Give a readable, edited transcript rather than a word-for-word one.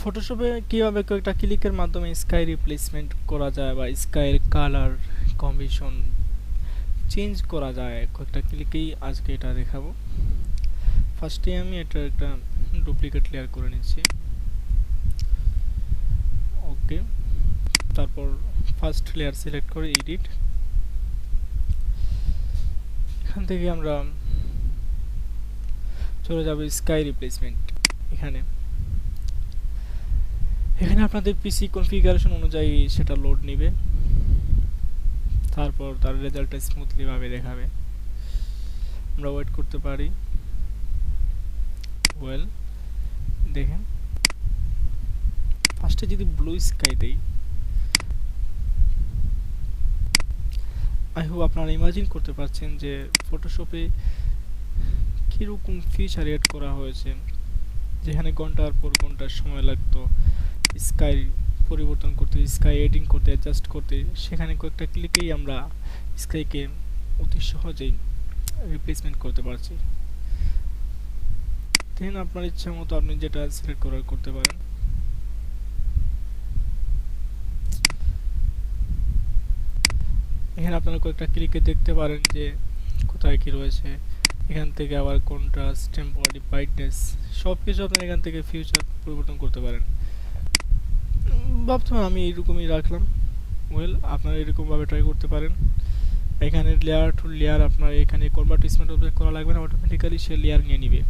ফটোশপে কিভাবে কয়েকটা ক্লিকের মাধ্যমে স্কাই রিপ্লেসমেন্ট করা যায় বা স্কাইয়ের কালার কম্বিনেশন চেঞ্জ করা যায় কয়েকটা ক্লিকেই আজকে এটা দেখাবো। ফার্স্টে আমি এটা একটা ডুপ্লিকেট লেয়ার করে নিচ্ছি। ওকে, তারপর ফার্স্ট লেয়ার সিলেক্ট করে এডিট, এখান থেকে আমরা চলে যাব স্কাই রিপ্লেসমেন্ট। এখানে এখানে আপনাদের পিসি কনফিগারেশন অনুযায়ী সেটা লোড নেবে, তারপর তার রেজাল্টটা স্মুথলি ভাবে দেখাবে। আমরা ওয়েট করতে পারি। ওয়েল, দেখেন ফার্স্টে যদি ব্লু স্কাই দেই, আই হোপ আপনারা ইমাজিন করতে পারছেন যে ফটোশপে কীরকম ফিচার এড করা হয়েছে। যেখানে ঘন্টার পর ঘন্টার সময় লাগতো স্কাই পরিবর্তন করতে, স্কাই এডিং করতে, অ্যাডজাস্ট করতে, সেখানে কয়েকটা ক্লিকেই আমরা স্কাইকে অতি সহজেই রিপ্লেসমেন্ট করতে পারছি। দেন আপনার ইচ্ছা মতো আপনি যেটা সিলেক্ট করার করতে পারেন। এখানে আপনারা কয়েকটা ক্লিকে দেখতে পারেন যে কোথায় কি রয়েছে। এখান থেকে আবার কন্ট্রাস্ট, টেম্পোরারি ব্রাইটনেস সব কিছু আপনারা এখান থেকে ফিউচার পরিবর্তন করতে পারেন। ভাবছিলাম আমি এইরকমই রাখলাম। ওয়েল, আপনারা এরকমভাবে ট্রাই করতে পারেন। এখানে লেয়ার টু লেয়ার আপনার এখানে কনভার্ট স্মার্ট অবজেক্ট করা লাগবে না, অটোমেটিক্যালি সে লেয়ার নিয়ে নিবে।